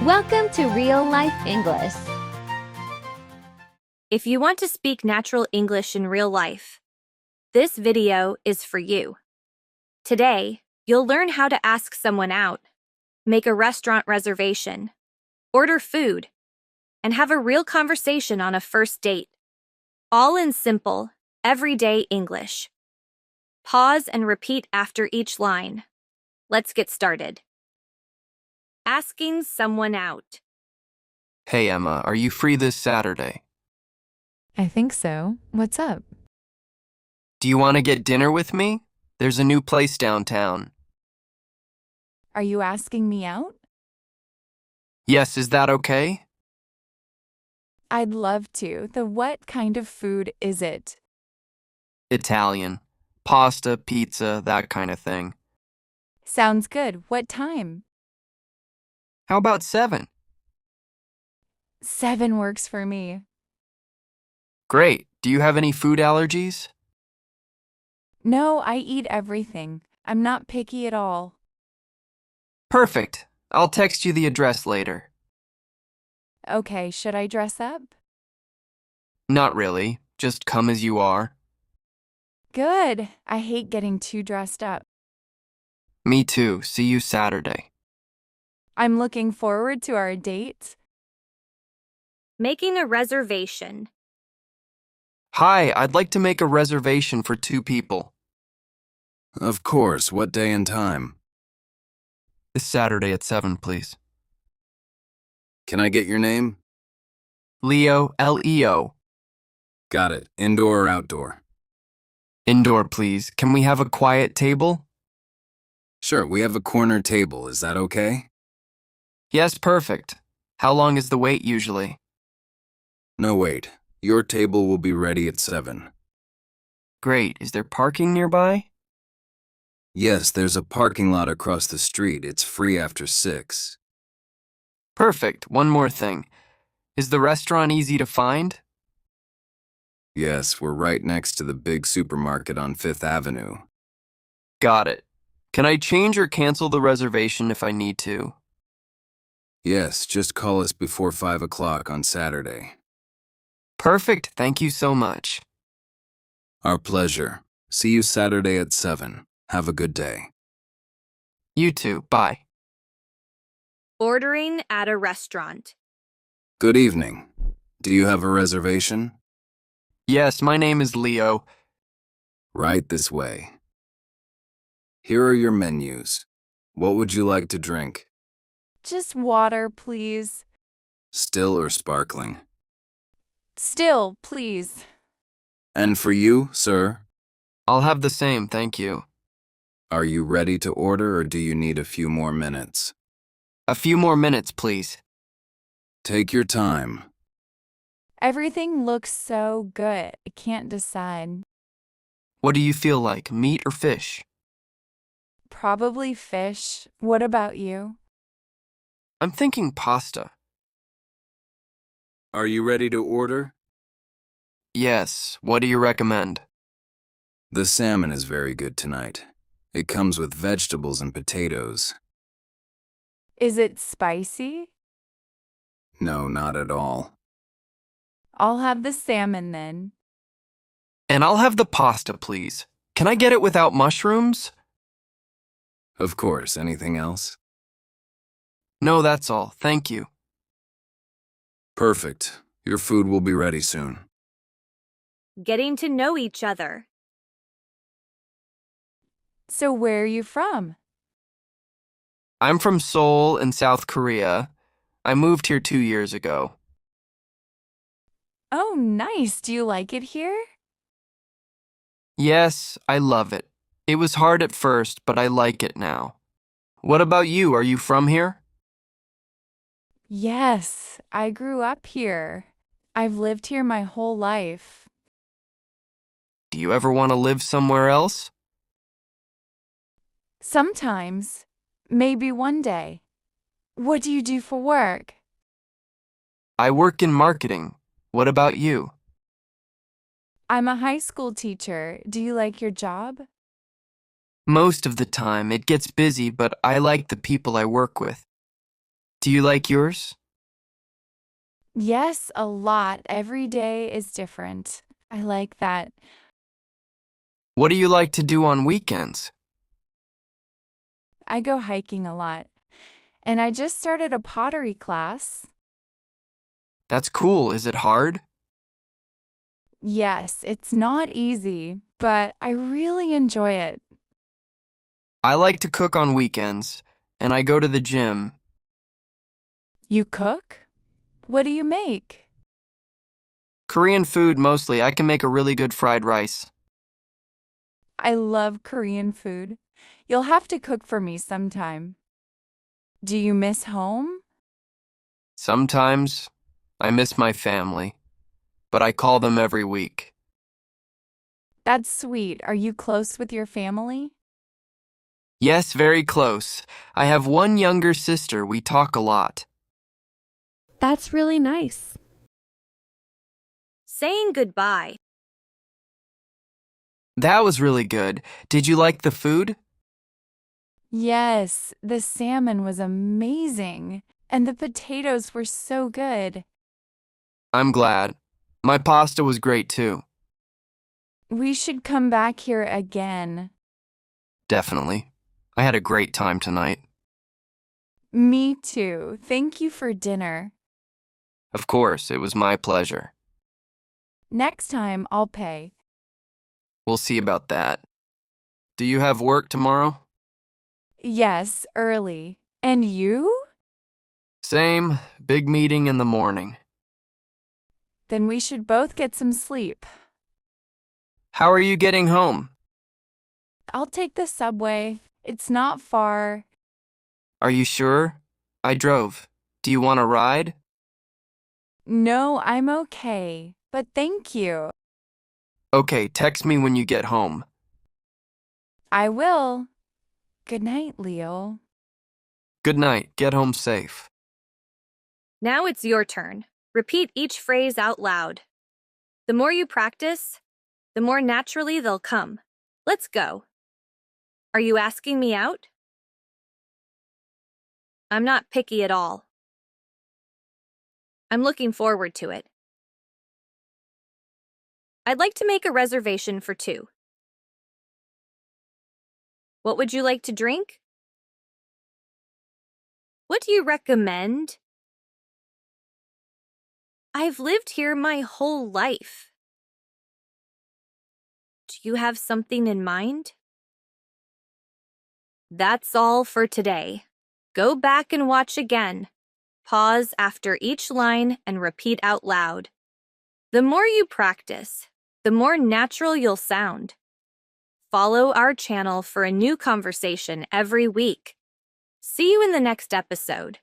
Welcome to Real Life English. If you want to speak natural English in real life, this video is for you. Today, you'll learn how to ask someone out, make a restaurant reservation, order food, and have a real conversation on a first date. All in simple, everyday English. Pause and repeat after each line. Let's get started. Asking someone out. Hey Emma, are you free this Saturday? I think so. What's up? Do you want to get dinner with me? There's a new place downtown. Are you asking me out? Yes, is that okay? I'd love to. What kind of food is it? Italian. Pasta, pizza, that kind of thing. Sounds good. What time? How about 7? 7 works for me. Great. Do you have any food allergies? No, I eat everything. I'm not picky at all. Perfect. I'll text you the address later. Okay, should I dress up? Not really. Just come as you are. Good. I hate getting too dressed up. Me too. See you Saturday. I'm looking forward to our date. Making a reservation. Hi, I'd like to make a reservation for 2 people. Of course. What day and time? This Saturday at 7, please. Can I get your name? Leo, L-E-O. Got it. Indoor or outdoor? Indoor, please. Can we have a quiet table? Sure, we have a corner table. Is that okay? Yes, perfect. How long is the wait usually? No, wait. Your table will be ready at 7. Great. Is there parking nearby? Yes, there's a parking lot across the street. It's free after 6. Perfect. One more thing. Is the restaurant easy to find? Yes, we're right next to the big supermarket on 5th Avenue. Got it. Can I change or cancel the reservation if I need to? Yes, just call us before 5 o'clock on Saturday. Perfect. Thank you so much. Our pleasure. See you Saturday at 7. Have a good day. You too. Bye. Ordering at a restaurant. Good evening. Do you have a reservation? Yes, my name is Leo. Right this way. Here are your menus. What would you like to drink? Just water, please. Still or sparkling? Still, please. And for you, sir? I'll have the same, thank you. Are you ready to order or do you need a few more minutes? A few more minutes, please. Take your time. Everything looks so good. I can't decide. What do you feel like, meat or fish? Probably fish. What about you? I'm thinking pasta. Are you ready to order? Yes, what do you recommend? The salmon is very good tonight. It comes with vegetables and potatoes. Is it spicy? No, not at all. I'll have the salmon then. And I'll have the pasta, please. Can I get it without mushrooms? Of course, anything else? No, that's all. Thank you. Perfect. Your food will be ready soon. Getting to know each other. So where are you from? I'm from Seoul in South Korea. I moved here 2 years ago. Oh, nice. Do you like it here? Yes, I love it. It was hard at first, but I like it now. What about you? Are you from here? Yes, I grew up here. I've lived here my whole life. Do you ever want to live somewhere else? Sometimes. Maybe one day. What do you do for work? I work in marketing. What about you? I'm a high school teacher. Do you like your job? Most of the time, it gets busy, but I like the people I work with. Do you like yours? Yes, a lot. Every day is different. I like that. What do you like to do on weekends? I go hiking a lot. And I just started a pottery class. That's cool. Is it hard? Yes, it's not easy, but I really enjoy it. I like to cook on weekends, and I go to the gym. You cook? What do you make? Korean food mostly. I can make a really good fried rice. I love Korean food. You'll have to cook for me sometime. Do you miss home? Sometimes I miss my family, but I call them every week. That's sweet. Are you close with your family? Yes, very close. I have one younger sister. We talk a lot. That's really nice. Saying goodbye. That was really good. Did you like the food? Yes, the salmon was amazing, and the potatoes were so good. I'm glad. My pasta was great too. We should come back here again. Definitely. I had a great time tonight. Me too. Thank you for dinner. Of course, it was my pleasure. Next time, I'll pay. We'll see about that. Do you have work tomorrow? Yes, early. And you? Same, big meeting in the morning. Then we should both get some sleep. How are you getting home? I'll take the subway. It's not far. Are you sure? I drove. Do you want a ride? No, I'm okay. But thank you. Okay, text me when you get home. I will. Good night, Leo. Good night. Get home safe. Now it's your turn. Repeat each phrase out loud. The more you practice, the more naturally they'll come. Let's go. Are you asking me out? I'm not picky at all. I'm looking forward to it. I'd like to make a reservation for 2. What would you like to drink? What do you recommend? I've lived here my whole life. Do you have something in mind? That's all for today. Go back and watch again. Pause after each line and repeat out loud. The more you practice, the more natural you'll sound. Follow our channel for a new conversation every week. See you in the next episode.